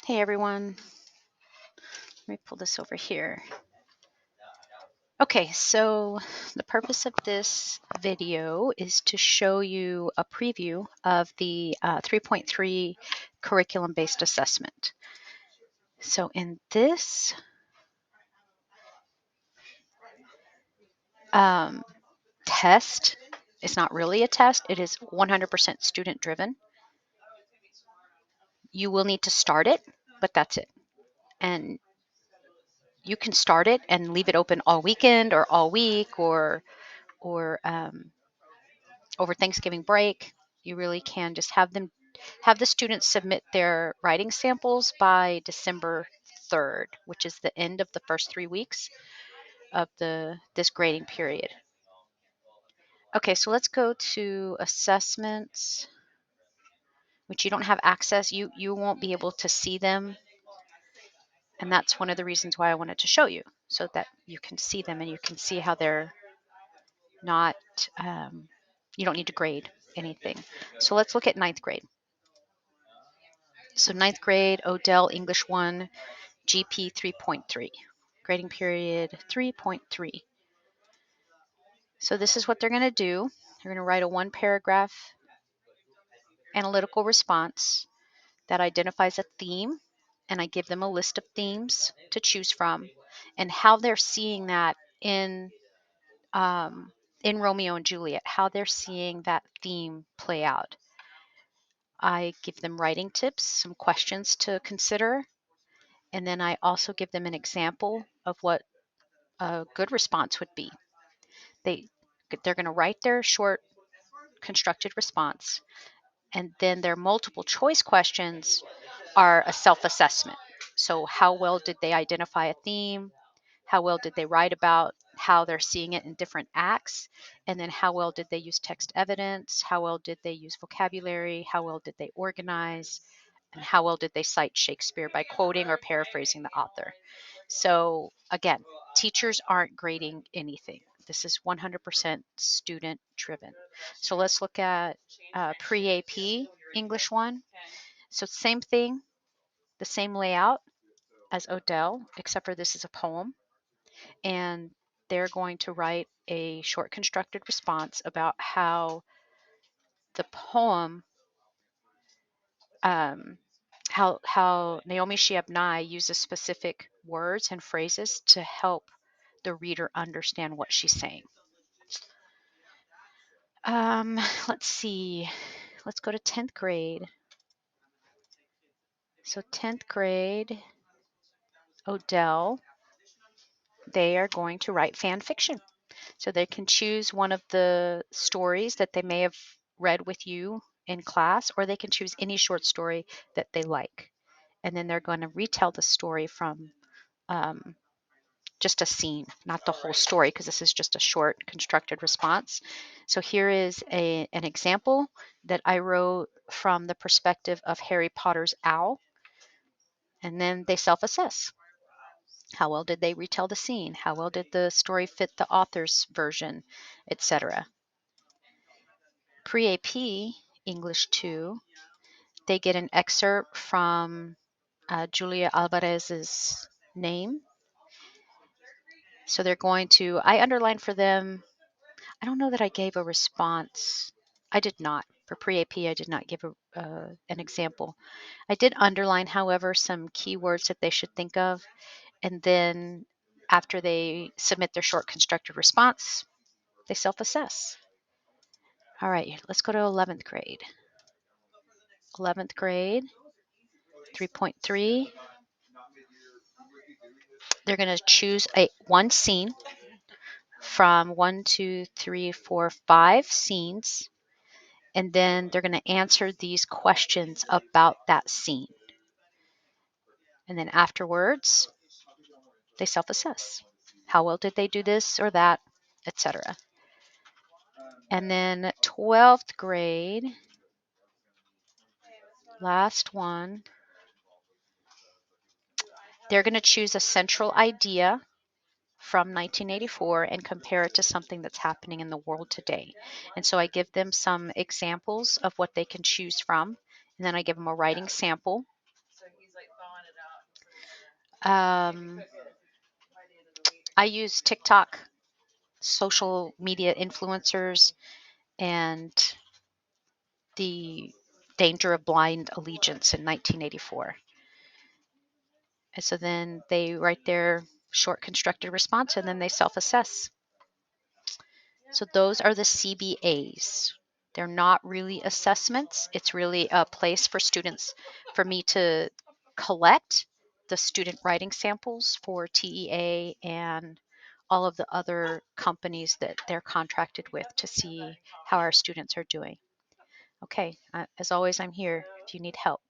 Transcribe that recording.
Hey everyone, let me pull this over here. Okay, so the purpose of this video is to show you a preview of the 3.3 curriculum-based assessment. So in this test, it's not really a test, it is 100% student-driven. You will need to start it, but that's it. And you can start it and leave it open all weekend or all week or over Thanksgiving break. You really can just have the students submit their writing samples by December 3rd, which is the end of the first 3 weeks of this grading period. Okay, so let's go to assessments, which you don't have access. You won't be able to see them, and that's one of the reasons why I wanted to show you, so that you can see them and you can see how they're not. You don't need to grade anything. So let's look at ninth grade. So ninth grade, Odell English 1, GP 3.3, grading period 3.3. So this is what they're going to do. They're going to write a one-paragraph analytical response that identifies a theme, and I give them a list of themes to choose from and how they're seeing that in Romeo and Juliet, how they're seeing that theme play out. I give them writing tips, some questions to consider, and then I also give them an example of what a good response would be. They're going to write their short constructed response, and then their multiple choice questions are a self-assessment. So how well did they identify a theme? How well did they write about how they're seeing it in different acts? And then how well did they use text evidence? How well did they use vocabulary? How well did they organize? And how well did they cite Shakespeare by quoting or paraphrasing the author? So again, teachers aren't grading anything. This is 100% student driven. So let's look at pre-AP English 1. So same thing, the same layout as Odell, except for this is a poem. And they're going to write a short constructed response about how the poem, how Naomi Shihab Nye uses specific words and phrases to help the reader understand what she's saying. Let's see. Let's go to 10th grade. So 10th grade, Odell, they are going to write fan fiction. So they can choose one of the stories that they may have read with you in class, or they can choose any short story that they like. And then they're going to retell the story from just a scene, not the whole story, because this is just a short constructed response. So here is an example that I wrote from the perspective of Harry Potter's owl. And then they self-assess. How well did they retell the scene? How well did the story fit the author's version, etc. Pre-AP English 2, they get an excerpt from Julia Alvarez's name. So they're going to, I underlined for them, I don't know that I gave a response. I did not. For pre-AP, I did not give an example. I did underline, however, some keywords that they should think of. And then after they submit their short constructed response, they self-assess. All right, let's go to 11th grade. 11th grade, 3.3. They're going to choose one scene from 1, 2, 3, 4, 5 scenes, and then they're going to answer these questions about that scene. And then afterwards, they self-assess. How well did they do this or that, etc. And then 12th grade, last one, they're going to choose a central idea from 1984 and compare it to something that's happening in the world today. And so I give them some examples of what they can choose from, and then I give them a writing sample. Um, I use TikTok, social media influencers, and the danger of blind allegiance in 1984. And so then they write their short constructed response and then they self assess. So those are the CBAs. They're not really assessments. It's really a place for students, for me to collect the student writing samples for TEA and all of the other companies that they're contracted with to see how our students are doing. Okay, as always, I'm here if you need help.